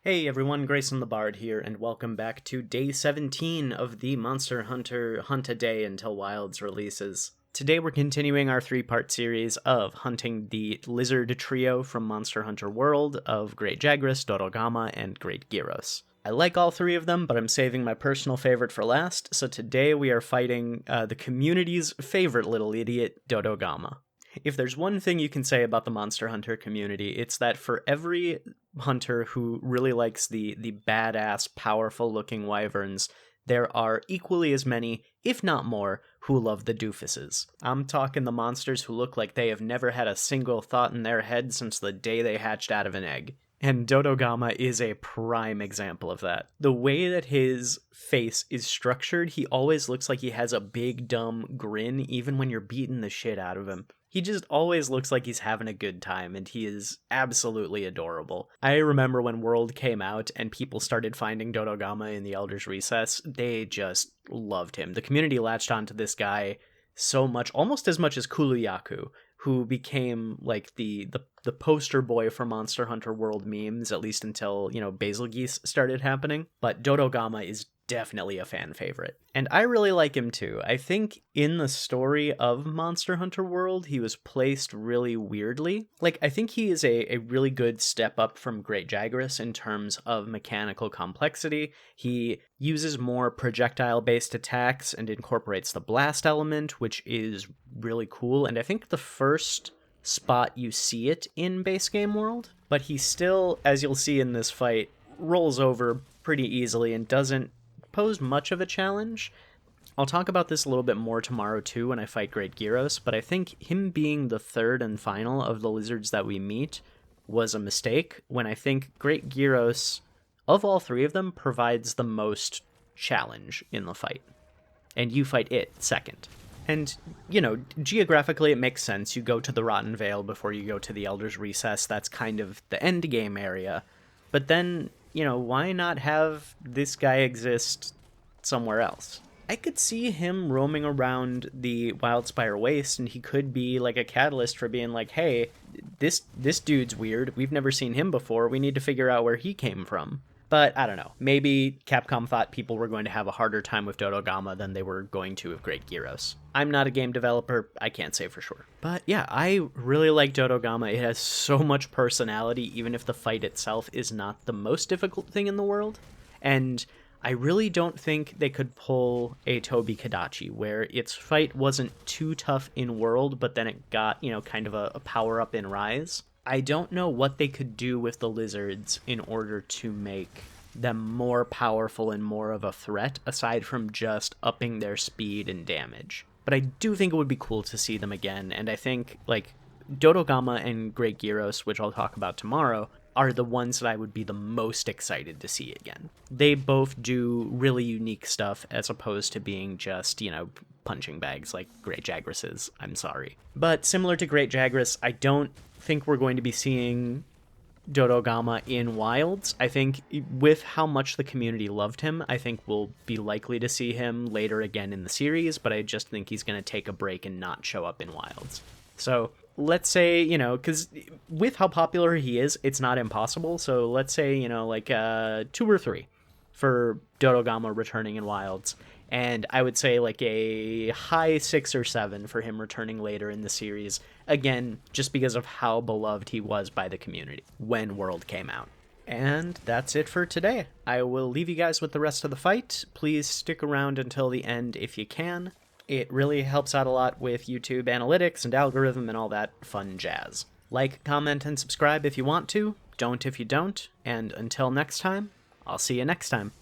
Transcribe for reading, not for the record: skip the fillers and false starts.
Hey everyone, Grayson the Bard here, and welcome back to Day 17 of the Monster Hunter Hunt a Day Until Wilds releases. Today we're continuing our three-part series of hunting the lizard trio from Monster Hunter World of Great Jagras, Dodogama, and Great Gyros. I like all three of them, but I'm saving my personal favorite for last, so today we are fighting the community's favorite little idiot, Dodogama. If there's one thing you can say about the Monster Hunter community, it's that for every hunter who really likes the badass, powerful-looking wyverns, there are equally as many, if not more, who love the doofuses. I'm talking the monsters who look like they have never had a single thought in their head since the day they hatched out of an egg. And Dodogama is a prime example of that. The way that his face is structured, he always looks like he has a big, dumb grin, even when you're beating the shit out of him. He just always looks like he's having a good time, and he is absolutely adorable. I remember when World came out and people started finding Dodogama in the Elder's Recess, they just loved him. The community latched onto this guy so much, almost as much as Kuluyaku, who became like the poster boy for Monster Hunter World memes, at least until, Basilgeuse started happening. But Dodogama is definitely a fan favorite. And I really like him too. I think in the story of Monster Hunter World, he was placed really weirdly. I think he is a really good step up from Great Jagras in terms of mechanical complexity. He uses more projectile-based attacks and incorporates the blast element, which is really cool. And I think the first spot you see it in base game world, but he still, as you'll see in this fight, rolls over pretty easily and doesn't pose much of a challenge. I'll talk about this a little bit more tomorrow too when I fight Great Gyros, but I think him being the third and final of the lizards that we meet was a mistake, when I think Great Gyros, of all three of them, provides the most challenge in the fight. And you fight it second. And, geographically it makes sense. You go to the Rotten Vale before you go to the Elder's Recess. That's kind of the end game area. But then, why not have this guy exist somewhere else? I could see him roaming around the Wildspire Waste, and he could be like a catalyst for being like, hey, this dude's weird. We've never seen him before. We need to figure out where he came from. But I don't know. Maybe Capcom thought people were going to have a harder time with Dodogama than they were going to with Great Gyros. I'm not a game developer. I can't say for sure. But yeah, I really like Dodogama. It has so much personality, even if the fight itself is not the most difficult thing in the world. And I really don't think they could pull a Tobi Kadachi, where its fight wasn't too tough in World, but then it got, kind of a power-up in Rise. I don't know what they could do with the lizards in order to make them more powerful and more of a threat, aside from just upping their speed and damage. But I do think it would be cool to see them again, and I think, Dodogama and Great Gyros, which I'll talk about tomorrow, are the ones that I would be the most excited to see again. They both do really unique stuff, as opposed to being just, punching bags like Great Jagras is. I'm sorry. But similar to Great Jagras, I don't think we're going to be seeing Dodogama in Wilds. I think with how much the community loved him, I think we'll be likely to see him later again in the series, but I just think he's going to take a break and not show up in Wilds. So let's say, because with how popular he is, it's not impossible. So let's say, 2 or 3 for Dodogama returning in Wilds. And I would say a high 6 or 7 for him returning later in the series. Again, just because of how beloved he was by the community when World came out. And that's it for today. I will leave you guys with the rest of the fight. Please stick around until the end if you can. It really helps out a lot with YouTube analytics and algorithm and all that fun jazz. Like, comment, and subscribe if you want to. Don't if you don't. And until next time, I'll see you next time.